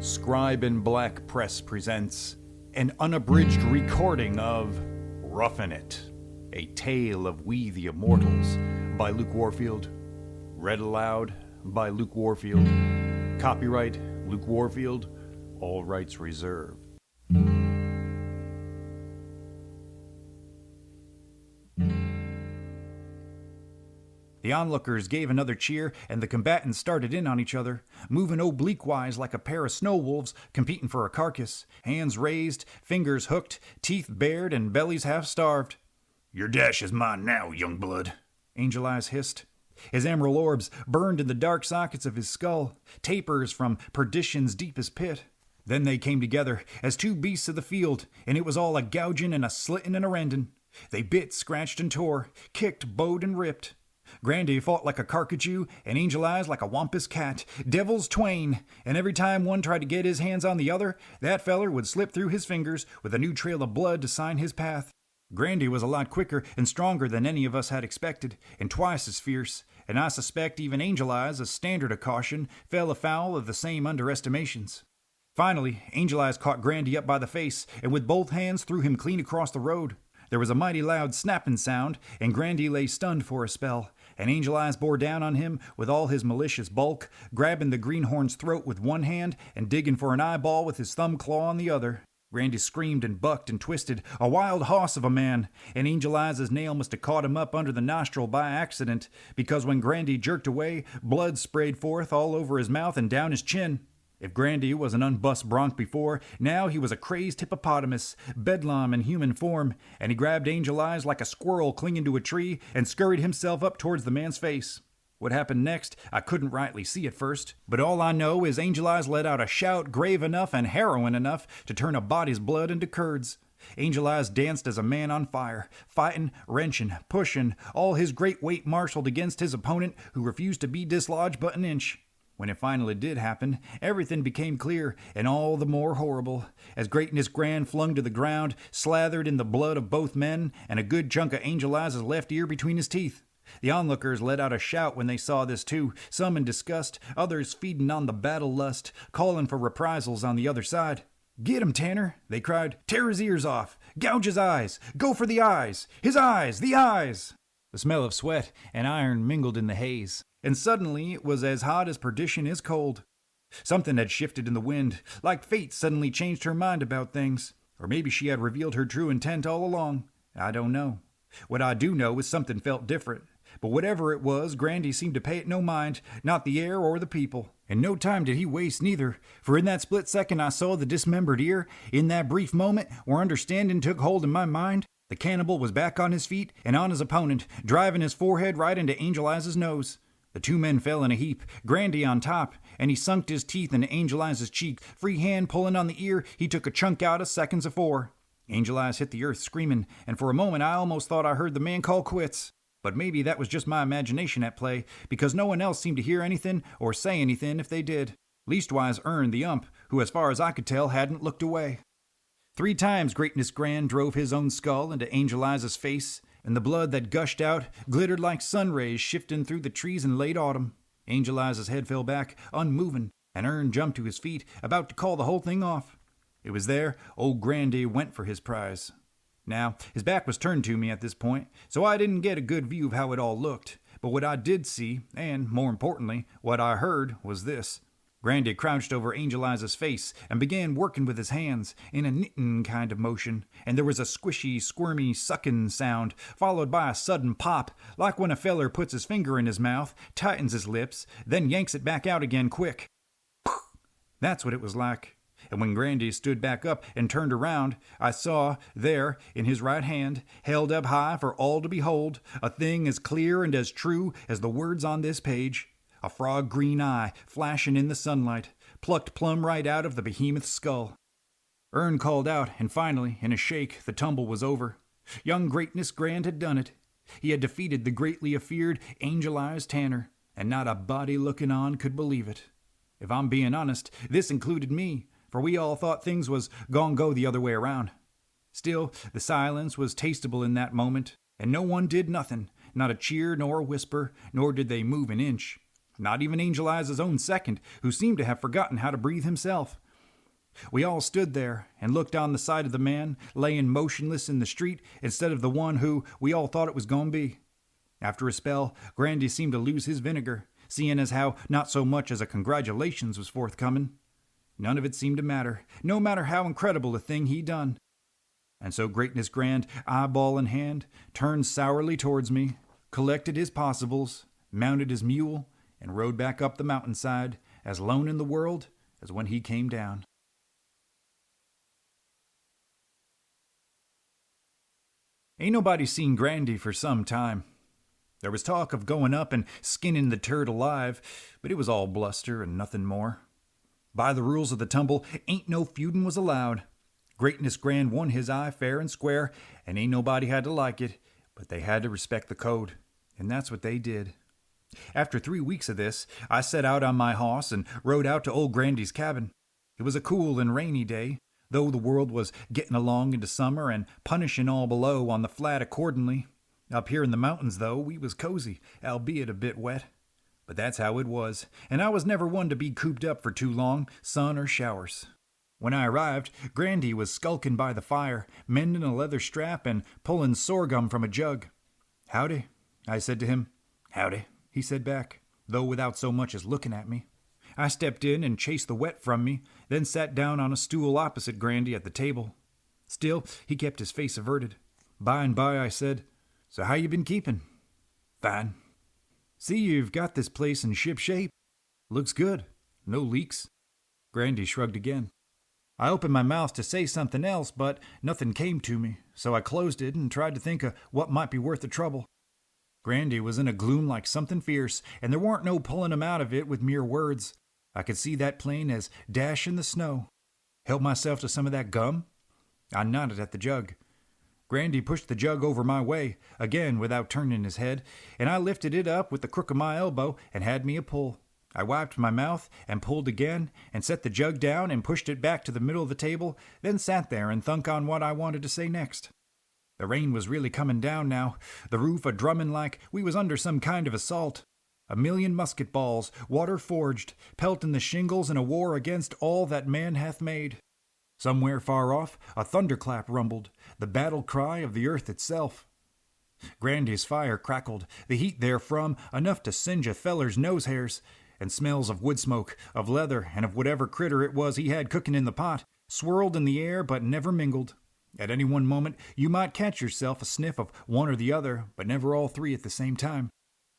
Scribe in Black Press presents an unabridged recording of Roughin' It, a tale of We the Immortals by Luke Warfield. Read aloud by Luke Warfield. Copyright Luke Warfield. All rights reserved. The onlookers gave another cheer, and the combatants started in on each other, moving oblique-wise like a pair of snow wolves competing for a carcass, hands raised, fingers hooked, teeth bared, and bellies half-starved. "Your dash is mine now, young blood," Angel Eyes hissed. His emerald orbs burned in the dark sockets of his skull, tapers from perdition's deepest pit. Then they came together as two beasts of the field, and it was all a gouging and a slitting and a rending. They bit, scratched, and tore, kicked, bowed, and ripped. Grandy fought like a carcajou, and Angel Eyes like a wampus cat, devils twain, and every time one tried to get his hands on the other, that feller would slip through his fingers with a new trail of blood to sign his path. Grandy was a lot quicker and stronger than any of us had expected, and twice as fierce, and I suspect even Angel Eyes, a standard of caution, fell afoul of the same underestimations. Finally, Angel Eyes caught Grandy up by the face, and with both hands threw him clean across the road. There was a mighty loud snapping sound, and Grandy lay stunned for a spell, and Angel Eyes bore down on him with all his malicious bulk, grabbing the greenhorn's throat with one hand and digging for an eyeball with his thumb claw on the other. Grandy screamed and bucked and twisted, a wild hoss of a man, and Angel Eyes' nail must have caught him up under the nostril by accident, because when Grandy jerked away, blood sprayed forth all over his mouth and down his chin. If Grandy was an unbust bronc before, now he was a crazed hippopotamus, bedlam in human form, and he grabbed Angel Eyes like a squirrel clinging to a tree and scurried himself up towards the man's face. What happened next, I couldn't rightly see at first, but all I know is Angel Eyes let out a shout grave enough and harrowing enough to turn a body's blood into curds. Angel Eyes danced as a man on fire, fighting, wrenching, pushing, all his great weight marshaled against his opponent who refused to be dislodged but an inch. When it finally did happen, everything became clear and all the more horrible, as Greatness Grand flung to the ground, slathered in the blood of both men, and a good chunk of Angel Eyes' left ear between his teeth. The onlookers let out a shout when they saw this too, some in disgust, others feeding on the battle lust, calling for reprisals on the other side. "Get him, Tanner," they cried. "Tear his ears off! Gouge his eyes! Go for the eyes! His eyes! The eyes!" The smell of sweat and iron mingled in the haze, and suddenly it was as hot as perdition is cold. Something had shifted in the wind, like fate suddenly changed her mind about things. Or maybe she had revealed her true intent all along. I don't know. What I do know is something felt different. But whatever it was, Grandy seemed to pay it no mind, not the air or the people. And no time did he waste neither, for in that split second I saw the dismembered ear, in that brief moment where understanding took hold in my mind, the cannibal was back on his feet and on his opponent, driving his forehead right into Angel Eyes' nose. The two men fell in a heap, Grandy on top, and he sunk his teeth into Angel Eyes' cheek. Free hand pulling on the ear, he took a chunk out of seconds afore. Angel Eyes hit the earth screaming, and for a moment I almost thought I heard the man call quits. But maybe that was just my imagination at play, because no one else seemed to hear anything or say anything if they did. Leastwise Ern, the ump, who as far as I could tell hadn't looked away. 3 times Greatness Grand drove his own skull into Angel Eyes' face, and the blood that gushed out glittered like sun rays shifting through the trees in late autumn. Angel Eyes' head fell back, unmoving, and Ern jumped to his feet, about to call the whole thing off. It was there old Grandy went for his prize. Now, his back was turned to me at this point, so I didn't get a good view of how it all looked. But what I did see, and more importantly, what I heard, was this. Grandy crouched over Angel Eyes' face and began working with his hands in a knitting kind of motion, and there was a squishy, squirmy, sucking sound, followed by a sudden pop, like when a feller puts his finger in his mouth, tightens his lips, then yanks it back out again quick. That's what it was like. And when Grandy stood back up and turned around, I saw, there, in his right hand, held up high for all to behold, a thing as clear and as true as the words on this page. A frog-green eye flashing in the sunlight, plucked plumb right out of the behemoth's skull. Ern called out, and finally, in a shake, the tumble was over. Young Greatness Grand had done it. He had defeated the greatly afeared Angel Eyes Tanner, and not a body looking on could believe it. If I'm being honest, this included me, for we all thought things was gon' go the other way around. Still, the silence was tastable in that moment, and no one did nothing, not a cheer nor a whisper, nor did they move an inch. Not even Angel Eyes' own second, who seemed to have forgotten how to breathe himself. We all stood there and looked on the sight of the man laying motionless in the street instead of the one who we all thought it was going to be. After a spell, Grandy seemed to lose his vinegar, seeing as how not so much as a congratulations was forthcoming. None of it seemed to matter, no matter how incredible a thing he done. And so Greatness Grand, eyeball in hand, turned sourly towards me, collected his possibles, mounted his mule, and rode back up the mountainside, as lone in the world as when he came down. Ain't nobody seen Grandy for some time. There was talk of going up and skinning the turd alive, but it was all bluster and nothing more. By the rules of the tumble, ain't no feudin' was allowed. Greatness Grand won his eye fair and square, and ain't nobody had to like it, but they had to respect the code, and that's what they did. After 3 weeks of this, I set out on my hoss and rode out to old Grandy's cabin. It was a cool and rainy day, though the world was getting along into summer and punishing all below on the flat accordingly. Up here in the mountains, though, we was cozy, albeit a bit wet. But that's how it was, and I was never one to be cooped up for too long, sun or showers. When I arrived, Grandy was skulking by the fire, mending a leather strap and pulling sorghum from a jug. "Howdy," I said to him. "Howdy," he said back, though without so much as looking at me. I stepped in and chased the wet from me, then sat down on a stool opposite Grandy at the table. Still, he kept his face averted. By and by, I said, "So how you been keeping?" "Fine." "See, you've got this place in ship shape. Looks good. No leaks." Grandy shrugged again. I opened my mouth to say something else, but nothing came to me, so I closed it and tried to think of what might be worth the trouble. Grandy was in a gloom like something fierce, and there warn't no pulling him out of it with mere words. I could see that plain as dash in the snow. Help myself to some of that gum? I nodded at the jug. Grandy pushed the jug over my way, again without turning his head, and I lifted it up with the crook of my elbow and had me a pull. I wiped my mouth and pulled again and set the jug down and pushed it back to the middle of the table, then sat there and thunk on what I wanted to say next. The rain was really coming down now, the roof a-drumming like we was under some kind of assault. 1,000,000 musket balls, water forged, pelting the shingles in a war against all that man hath made. Somewhere far off, a thunderclap rumbled, the battle cry of the earth itself. Grandy's fire crackled, the heat therefrom enough to singe a feller's nose hairs, and smells of wood smoke, of leather, and of whatever critter it was he had cooking in the pot, swirled in the air but never mingled. At any one moment you might catch yourself a sniff of one or the other, but never all three at the same time.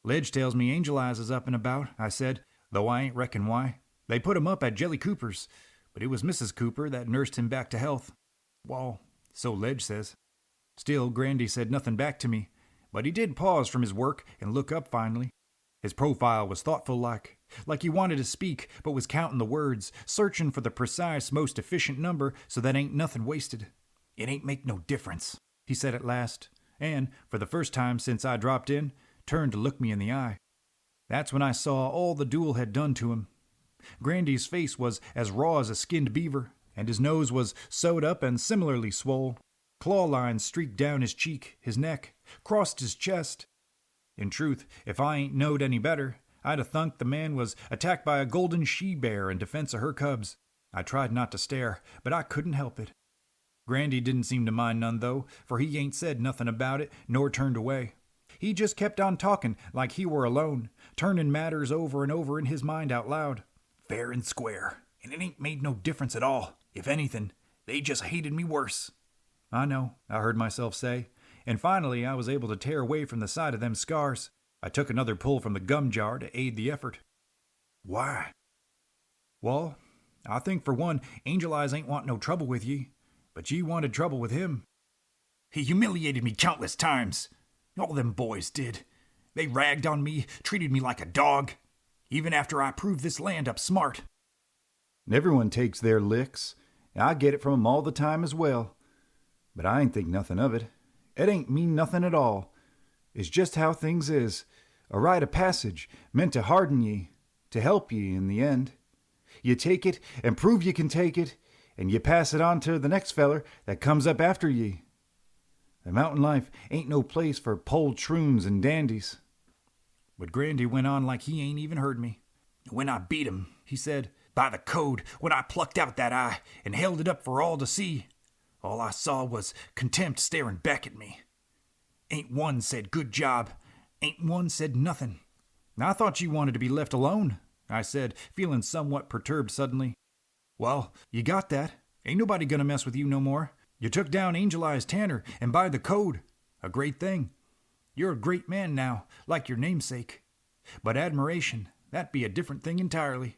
"Ledge tells me Angel Eyes is up and about," I said, though I ain't reckon why. "They put him up at Jelly Cooper's, but it was Mrs. Cooper that nursed him back to health. Wall, so Ledge says." Still, Grandy said nothing back to me, but he did pause from his work and look up finally. His profile was thoughtful-like he wanted to speak, but was counting the words, searching for the precise, most efficient number so that ain't nothing wasted. "It ain't make no difference," he said at last, and, for the first time since I dropped in, turned to look me in the eye. That's when I saw all the duel had done to him. Grandy's face was as raw as a skinned beaver, and his nose was sewed up and similarly swole. Claw lines streaked down his cheek, his neck, crossed his chest. In truth, if I ain't knowed any better, I'd have thunk the man was attacked by a golden she-bear in defense of her cubs. I tried not to stare, but I couldn't help it. Grandy didn't seem to mind none, though, for he ain't said nothing about it, nor turned away. He just kept on talking like he were alone, turning matters over and over in his mind out loud. "Fair and square, and it ain't made no difference at all. If anything, they just hated me worse." "I know," I heard myself say, and finally I was able to tear away from the sight of them scars. I took another pull from the gum jar to aid the effort. "Why?" "Well, I think for one, Angel Eyes ain't want no trouble with ye, but ye wanted trouble with him. He humiliated me countless times. All them boys did. They ragged on me, treated me like a dog, even after I proved this land up smart." "Everyone takes their licks. I get it from 'em all the time as well. But I ain't think nothing of it. It ain't mean nothing at all. It's just how things is. A rite of passage, meant to harden ye, to help ye in the end. You take it and prove you can take it, and you pass it on to the next feller that comes up after ye. The mountain life ain't no place for poltroons and dandies." But Grandy went on like he ain't even heard me. "When I beat him," he said, By the code, when I plucked out that eye and held it up for all to see, all I saw was contempt staring back at me. Ain't one said good job, ain't one said nothing. I thought you wanted to be left alone, I said, feeling somewhat perturbed suddenly. Well, you got that. Ain't nobody gonna mess with you no more. You took down Angel Eyes Tanner, and by the code. A great thing. You're a great man now, like your namesake. But admiration, that be a different thing entirely.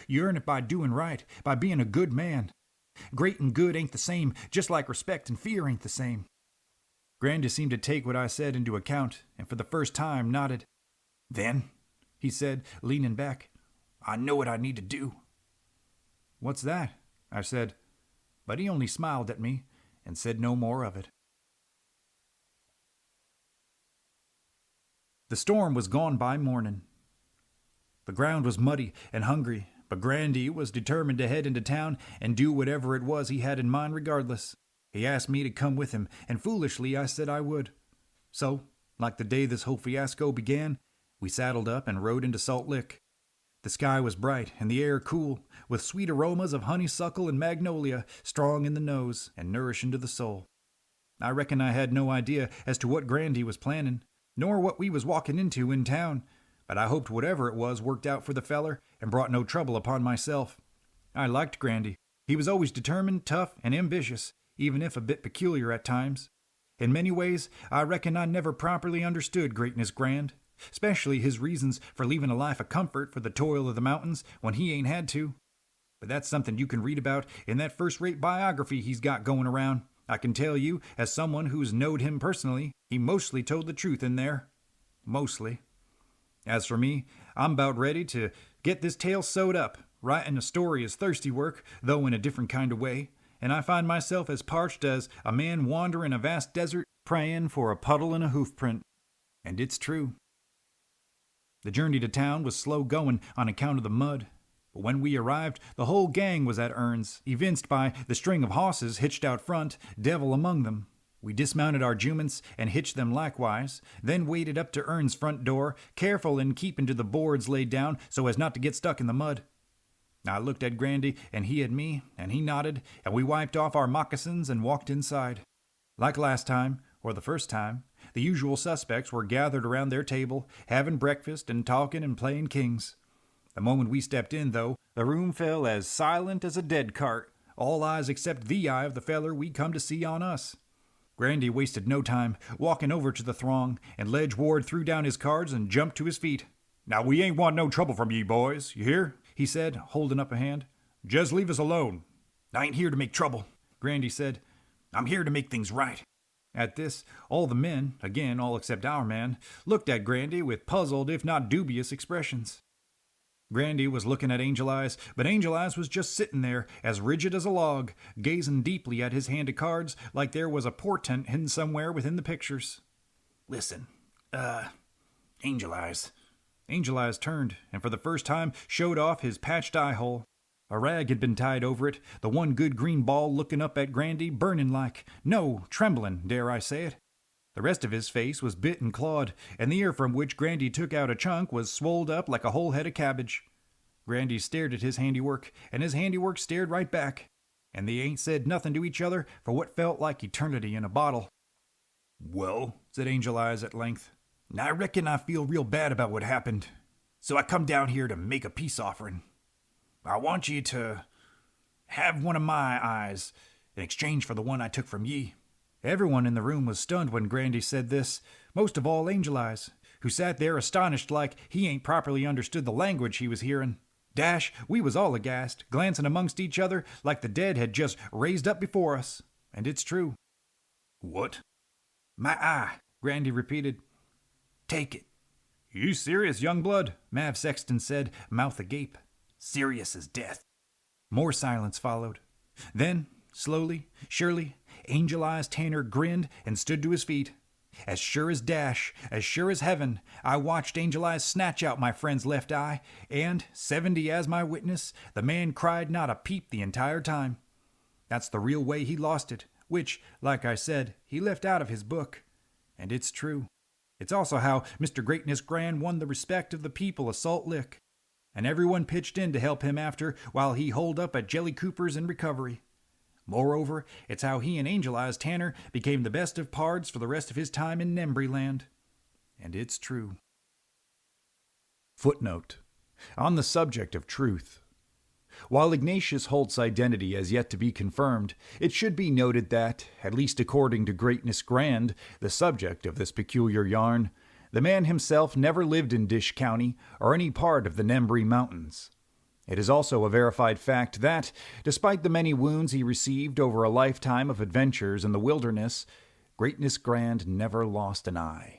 You earn it by doing right, by being a good man. Great and good ain't the same, just like respect and fear ain't the same. Grandy seemed to take what I said into account, and for the first time nodded. Then, he said, leaning back, I know what I need to do. What's that? I said, but he only smiled at me and said no more of it. The storm was gone by morning. The ground was muddy and hungry, but Grandy was determined to head into town and do whatever it was he had in mind regardless. He asked me to come with him, and foolishly I said I would. So, like the day this whole fiasco began, we saddled up and rode into Salt Lick. The sky was bright and the air cool, with sweet aromas of honeysuckle and magnolia strong in the nose and nourishing to the soul. I reckon I had no idea as to what Grandy was planning, nor what we was walking into in town, but I hoped whatever it was worked out for the feller and brought no trouble upon myself. I liked Grandy. He was always determined, tough, and ambitious, even if a bit peculiar at times. In many ways, I reckon I never properly understood Greatness Grand, especially his reasons for leaving a life of comfort for the toil of the mountains when he ain't had to. But that's something you can read about in that first-rate biography he's got going around. I can tell you, as someone who's knowed him personally, he mostly told the truth in there. Mostly. As for me, I'm about ready to get this tale sewed up. Writing a story is thirsty work, though in a different kind of way, and I find myself as parched as a man wandering a vast desert, praying for a puddle and a hoof print. And it's true. The journey to town was slow going on account of the mud, but when we arrived, the whole gang was at Ern's, evinced by the string of hosses hitched out front, devil among them. We dismounted our juments and hitched them likewise, then waded up to Ern's front door, careful in keeping to the boards laid down so as not to get stuck in the mud. I looked at Grandy, and he at me, and he nodded, and we wiped off our moccasins and walked inside. Like last time, or the first time, the usual suspects were gathered around their table, having breakfast and talking and playing kings. The moment we stepped in, though, the room fell as silent as a dead cart, all eyes except the eye of the feller we come to see on us. Grandy wasted no time, walking over to the throng, and Ledge Ward threw down his cards and jumped to his feet. Now we ain't want no trouble from ye boys, you hear? He said, holding up a hand. Just leave us alone. I ain't here to make trouble, Grandy said. I'm here to make things right. At this, all the men, again all except our man, looked at Grandy with puzzled if not dubious expressions. Grandy was looking at Angel Eyes, but Angel Eyes was just sitting there, as rigid as a log, gazing deeply at his hand of cards like there was a portent hidden somewhere within the pictures. Listen, Angel Eyes. Angel Eyes turned, and for the first time showed off his patched eye hole. A rag had been tied over it, the one good green ball looking up at Grandy, burning like, no, trembling, dare I say it. The rest of his face was bit and clawed, and the ear from which Grandy took out a chunk was swolled up like a whole head of cabbage. Grandy stared at his handiwork, and his handiwork stared right back, and they ain't said nothing to each other for what felt like eternity in a bottle. Well, said Angel Eyes at length, I reckon I feel real bad about what happened, so I come down here to make a peace offering. I want ye to have one of my eyes in exchange for the one I took from ye. Everyone in the room was stunned when Grandy said this, most of all Angel Eyes, who sat there astonished like he ain't properly understood the language he was hearing. Dash, we was all aghast, glancing amongst each other like the dead had just raised up before us. And it's true. What? My eye, Grandy repeated. Take it. You serious, young blood? Mav Sexton said, mouth agape. Serious as death. More silence followed. Then, slowly, surely, Angel Eyes Tanner grinned and stood to his feet. As sure as dash, as sure as heaven, I watched Angel Eyes snatch out my friend's left eye, and, 70 as my witness, the man cried not a peep the entire time. That's the real way he lost it, which, like I said, he left out of his book. And it's true. It's also how Mr. Greatness Grand won the respect of the people of Salt Lick. and everyone pitched in to help him after while he holed up at Jelly Cooper's in recovery. Moreover, it's how he and Angel Eyes Tanner became the best of pards for the rest of his time in Nembryland. And it's true. Footnote. On the subject of truth. While Ignatius Holt's identity has yet to be confirmed, it should be noted that, at least according to Greatness Grand, the subject of this peculiar yarn, the man himself never lived in Dish County or any part of the Nembry Mountains. It is also a verified fact that, despite the many wounds he received over a lifetime of adventures in the wilderness, Greatness Grand never lost an eye.